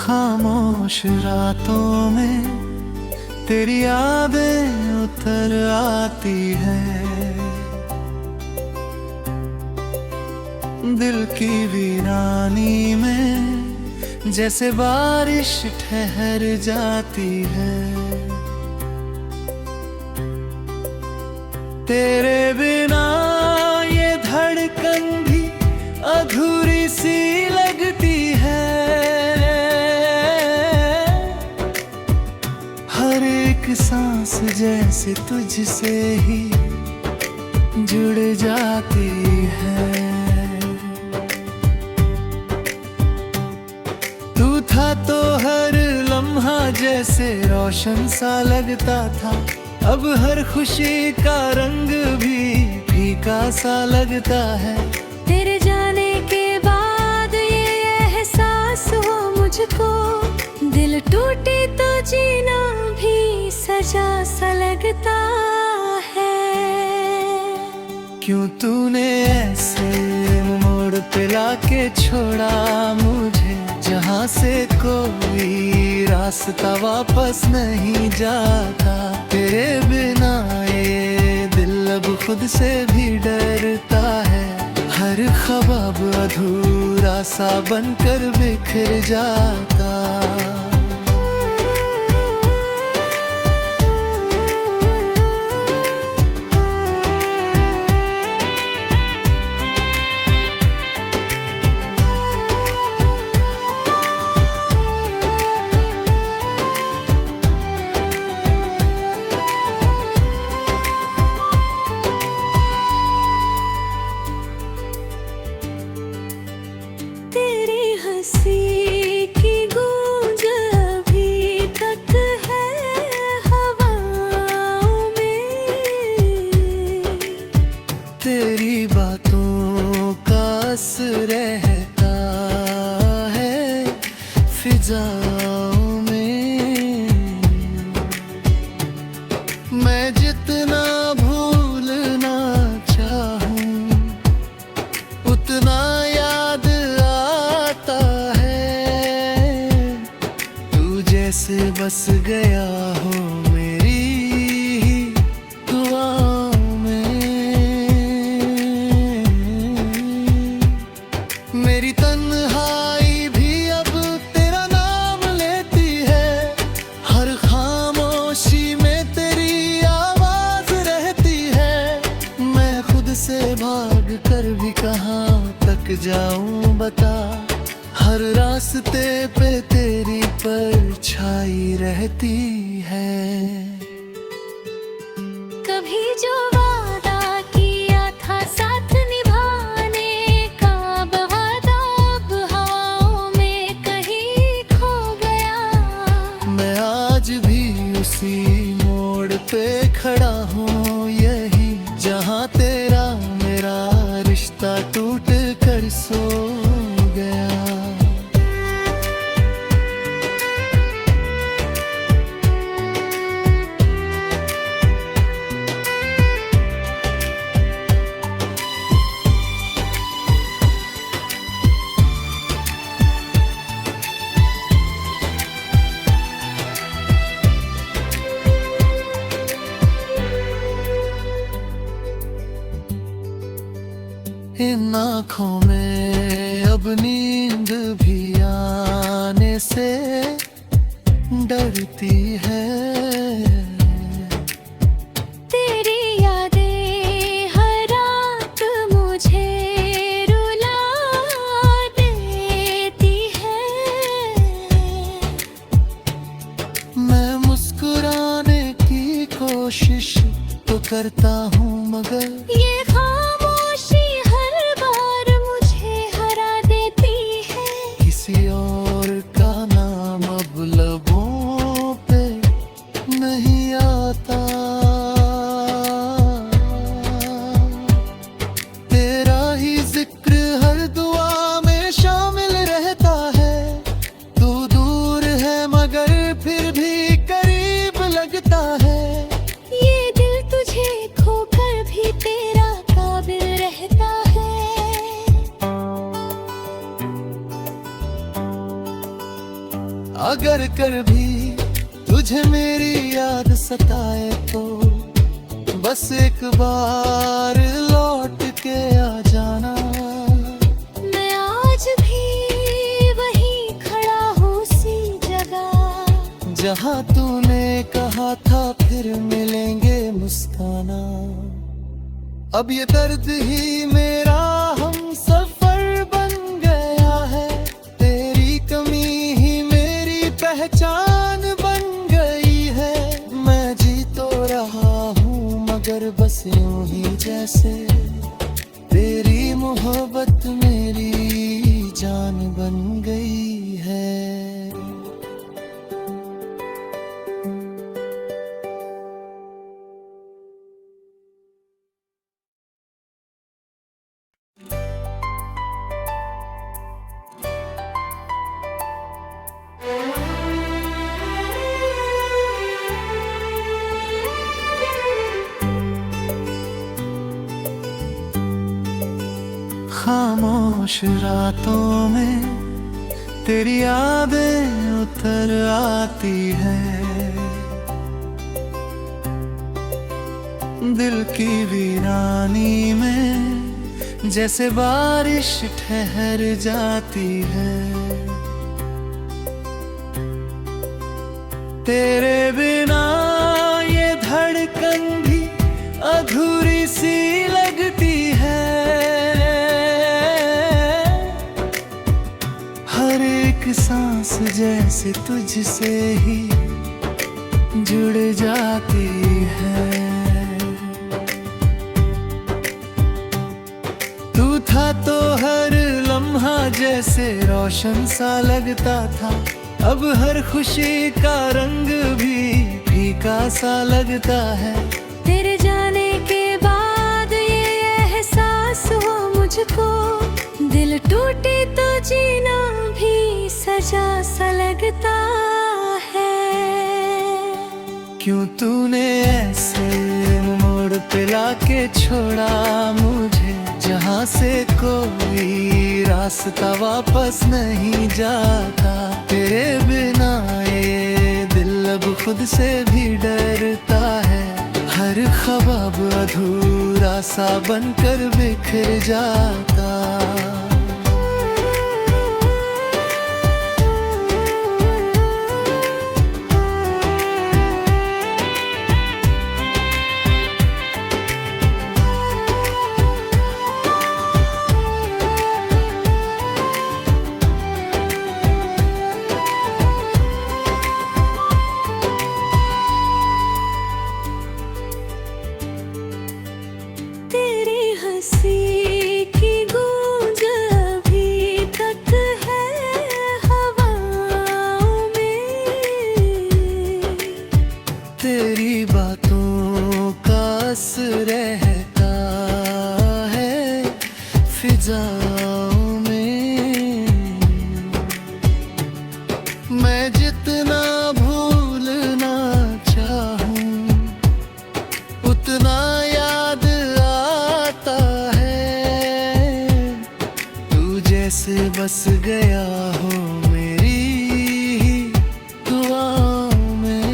खामोश रातों में तेरी यादें उतर आती है। दिल की वीरानी में जैसे बारिश ठहर जाती है। तेरे बिना ये धड़कन भी अधूरी सी लगती है। हर एक सांस जैसे तुझसे ही जुड़ जाती है। तू था तो हर लम्हा जैसे रोशन सा लगता था। अब हर खुशी का रंग भी फीका सा लगता है। तेरे जाने के बाद ये एहसास हुआ मुझको, दिल टूटे तो जीना भी सजा सा लगता है। क्यों तूने ऐसे मोड़ पे लाके छोड़ा मुझे, जहाँ से कोई रास्ता वापस नहीं जाता। तेरे बिना ये दिल अब खुद से भी डरता है। हर ख्वाब अधूरा सा बनकर बिखर जाता। हंसी की गूंज अभी तक है हवाओं में। तेरी बातों का असर रहता है फिजाओं में। मैं जितना भूलना चाहूं उतना याद आता है। तू जैसे बस गया हो मेरी दुआओं में। मेरी तन्हाई भी अब तेरा नाम लेती है। हर खामोशी में तेरी आवाज रहती है। मैं खुद से भाग कर भी कहाँ तक जाऊं बता। हर रास्ते पे तेरी परछाई रहती है। कभी जो वादा किया था साथ निभाने का, अब वादा अब हवाओं में कहीं खो गया। मैं आज भी उसी मोड़ पे खड़ा हूँ, यही जहाँ तेरा मेरा रिश्ता टूट कर सो गया। इन आँखों में अब नींद भी आने से डरती है। तेरी यादें हर रात मुझे रुला देती है। मैं मुस्कुराने की कोशिश तो करता हूँ मगर ये खामोशी हर बार मुझे हरा देती है। किसी और का नाम अब लबों पे नहीं आता। तेरा ही जिक्र हर दुआ में शामिल रहता है। तू दूर है मगर फिर भी करीब लगता है। ये दिल तुझे खोकर भी तेरा अगर कर भी तुझे मेरी याद सताए तो बस एक बार लौट के आ जाना। मैं आज भी वहीं खड़ा हूँ उसी जगह जहाँ तूने कहा था फिर मिलेंगे मुस्काना। अब ये दर्द ही मेरा हम सफर बन गया है, तेरी कमी ही मेरी पहचान बन गई है। मैं जी तो रहा हूँ मगर बस यूं ही जैसे तेरी मोहब्बत मेरी जान बन गई है। खामोश रातों में तेरी यादें उतर आती है, दिल की वीरानी में जैसे बारिश ठहर जाती है। तेरे बिना ये धड़कन भी अधूरी सी लगती है। हर एक सांस जैसे तुझसे ही जुड़ जाती है। तू था तो हर लम्हा जैसे रोशन सा लगता था, अब हर खुशी का रंग भी फीका सा लगता है। तेरे जाने के बाद ये एहसास हुआ मुझको, दिल टूटे तो जीना भी सजा सा लगता है। क्यों तूने ऐसे मोड़ पे लाके छोड़ा मुझे, जहाँ से कोई रास्ता वापस नहीं जाता। तेरे बिना ये दिल अब खुद से भी डरता है, हर ख्वाब अधूरा सा बनकर बिखर जाता। तेरी हंसी की गूंज अभी तक है हवाओं में, तेरी बातों का असर रहता है फिजाओं में। मैं जितना भूलना चाहूं उतना याद आता है। तू जैसे बस गया हो मेरी दुआओं में।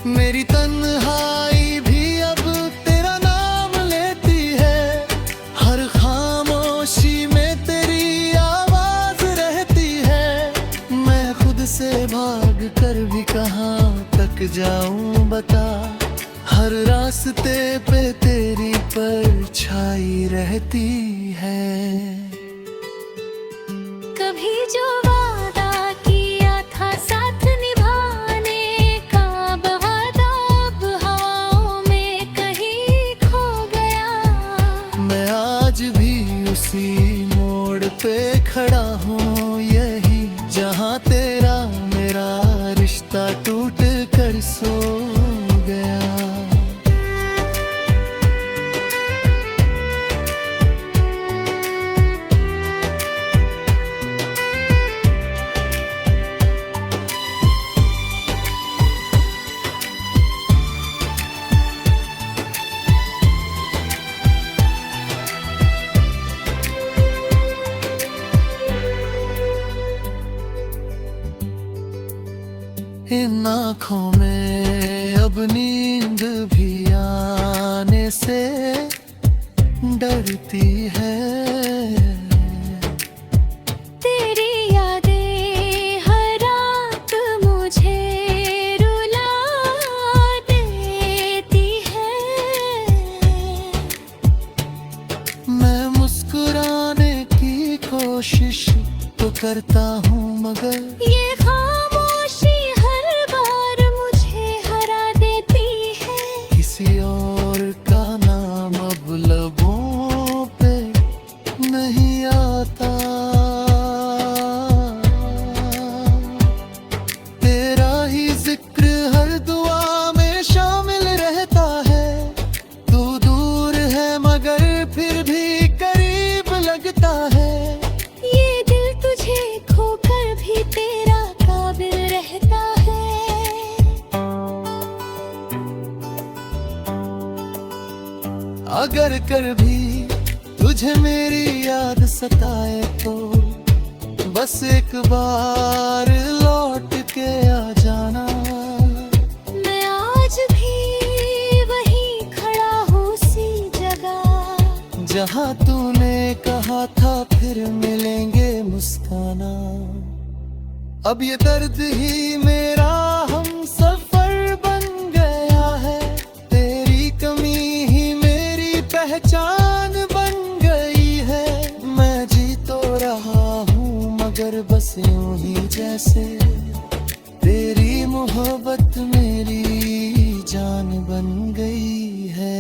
मेरी तन्हाई भी अब तेरा नाम लेती है, हर खामोशी में तेरी आवाज रहती है। मैं खुद से भाग कर भी कहाँ तक जाऊं बता, हर रास्ते पे तेरी परछाई रहती है। कभी जो वादा किया था साथ निभाने का, अब वादा अब हवाओं में कहीं खो गया। मैं आज भी उसी मोड़ पे खड़ा हूँ यही, जहाँ तेरा मेरा रिश्ता टूट कर सो गया। इन आँखों में अब नींद भी आने से डरती है। तेरी यादें हर रात मुझे रुला देती है। मैं मुस्कुराने की कोशिश तो करता हूँ मगर ये खामोशी हर बार मुझे हरा देती है। किसी और का नाम अब लबों पे नहीं आता। तेरा ही जिक्र हर दुआ में शामिल रहता है। तू दूर है मगर फिर भी करीब लगता है। ये दिल तुझे खोकर भी तेरा काबिल रहता है। अगर कभी तुझे मेरी याद सताए तो बस एक बार लौट के आ जाना। मैं आज भी वहीं खड़ा हूँ उसी जगह जहाँ तूने कहा था फिर मिलेंगे मुस्काना। अब ये दर्द ही मेरा हम सफर बन गया है। तेरी कमी ही मेरी पहचान बन गई है। मैं जी तो रहा हूँ मगर बस यूं ही जैसे तेरी मोहब्बत मेरी जान बन गई है।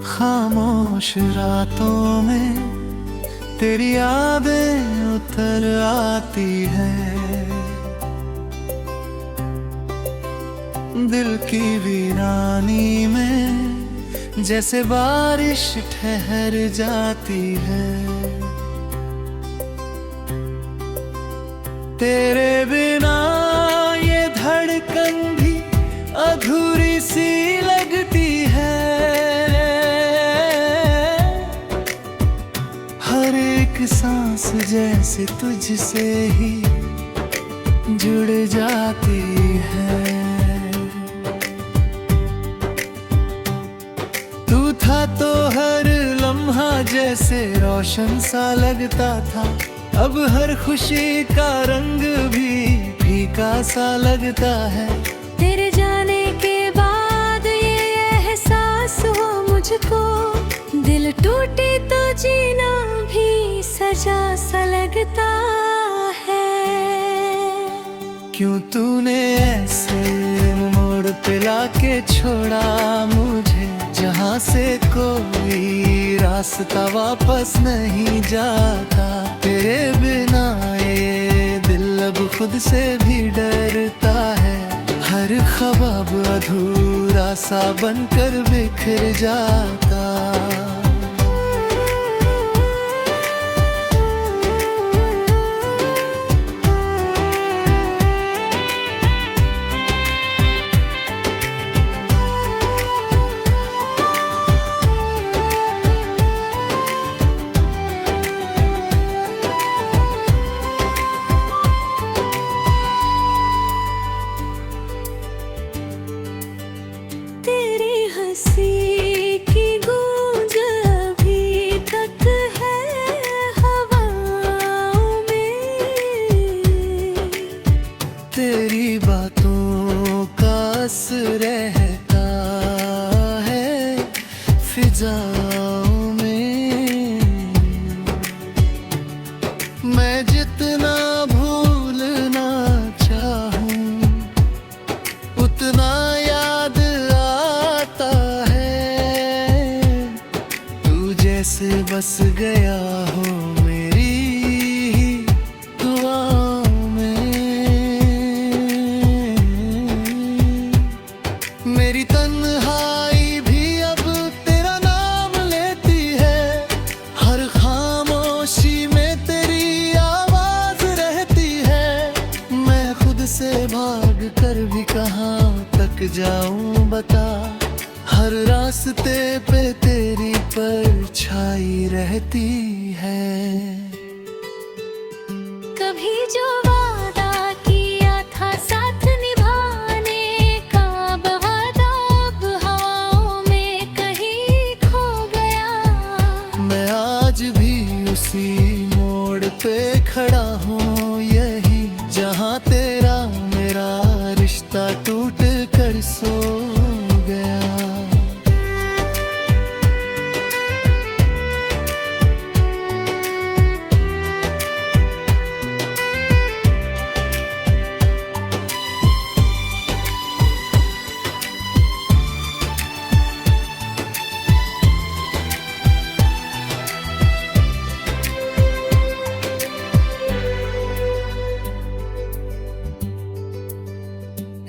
खामोश रातों में तेरी यादें उतर आती है। दिल की वीरानी में जैसे बारिश ठहर जाती है। तेरे बिना ये धड़कन भी अधूरी सी लगती है। हर एक सांस जैसे तुझसे ही जुड़ जाती है। तू था तो हर लम्हा जैसे रोशन सा लगता था। अब हर खुशी का रंग भी फीका सा लगता है। तेरे जाने के बाद ये एहसास हुआ मुझको। दिल टूटे तो जीना भी सजा सा लगता है। क्यों तूने ऐसे मोड़ पे लाके छोड़ा मुझे, जहाँ से कोई रास्ता वापस नहीं जाता। तेरे बिना ये दिल अब खुद से भी डरता है। हर ख्वाब अधूरा सा बनकर बिखर जाता। तेरी हंसी की गूंज अभी तक है हवाओं में। तेरी बातों का असर रहता है फिजाओं में। मैं जितना भूलना चाहूं उतना याद आता है। तू जैसे बस गया हो मेरी दुआओं में। मेरी तन्हाई भी अब तेरा भाग कर भी कहाँ तक जाऊं बता, हर रास्ते पे तेरी परछाई रहती है। कभी जो वादा किया था साथ निभाने का, वादा अब हवाओं में कहीं खो गया। मैं आज भी उसी मोड़ पे खड़ा हूँ, यही जहाँ तेरा मेरा रिश्ता टूट कर सो गया।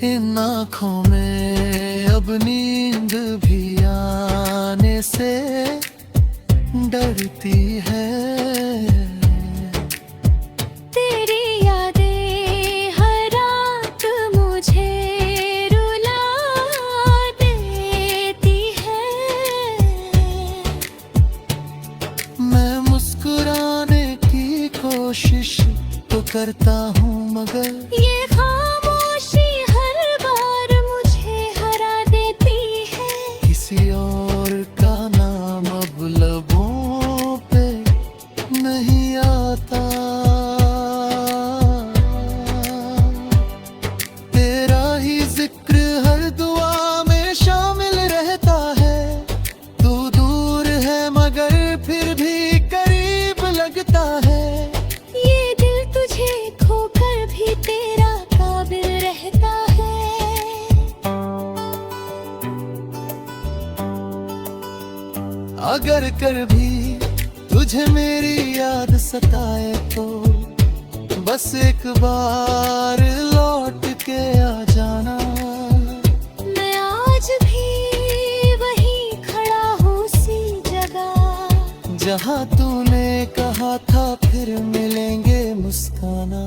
इन आँखों में अब नींद भी आने से डरती है। तेरी यादें हर रात मुझे रुला देती है। मैं मुस्कुराने की कोशिश तो करता हूँ, मगर ये खामोशी हर बार मुझे हरा देती है। किसी और का नाम अब लबों पे नहीं आता। तेरा ही जिक्र हर दुआ में शामिल रहता है। तू दूर है मगर फिर भी करीब लगता है। ये दिल तुझे खोकर भी तेरा काबिल रहता है। अगर कभी तुझे मेरी याद सताए तो बस एक बार लौट के आ जाना। मैं आज भी वहीं खड़ा हूँ उसी जगह, जहाँ तूने कहा था फिर मिलेंगे मुस्काना।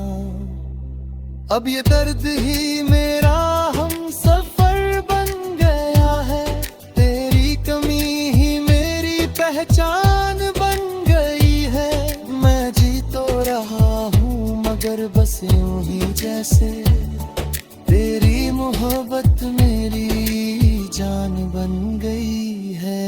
अब ये दर्द ही मेरा हम सफर बन गया है। तेरी कमी ही मेरी पहचान बन गई है। मैं जी तो रहा हूँ मगर बस यूं ही जैसे तेरी मोहब्बत मेरी जान बन गई है।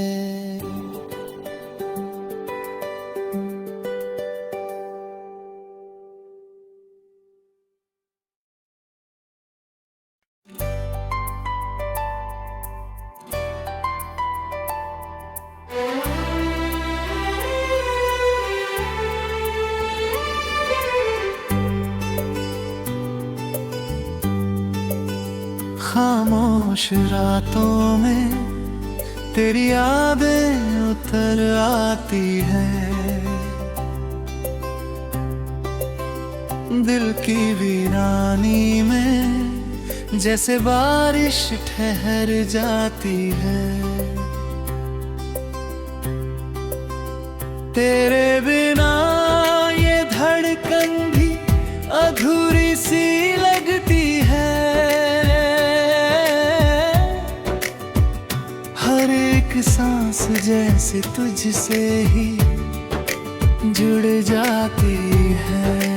खामोश रातों में तेरी यादें उतर आती है। दिल की वीरानी में जैसे बारिश ठहर जाती है। तेरे बिना ये धड़कन भी अधूरी सी लगती है। हर एक सांस जैसे तुझसे ही जुड़ जाती है।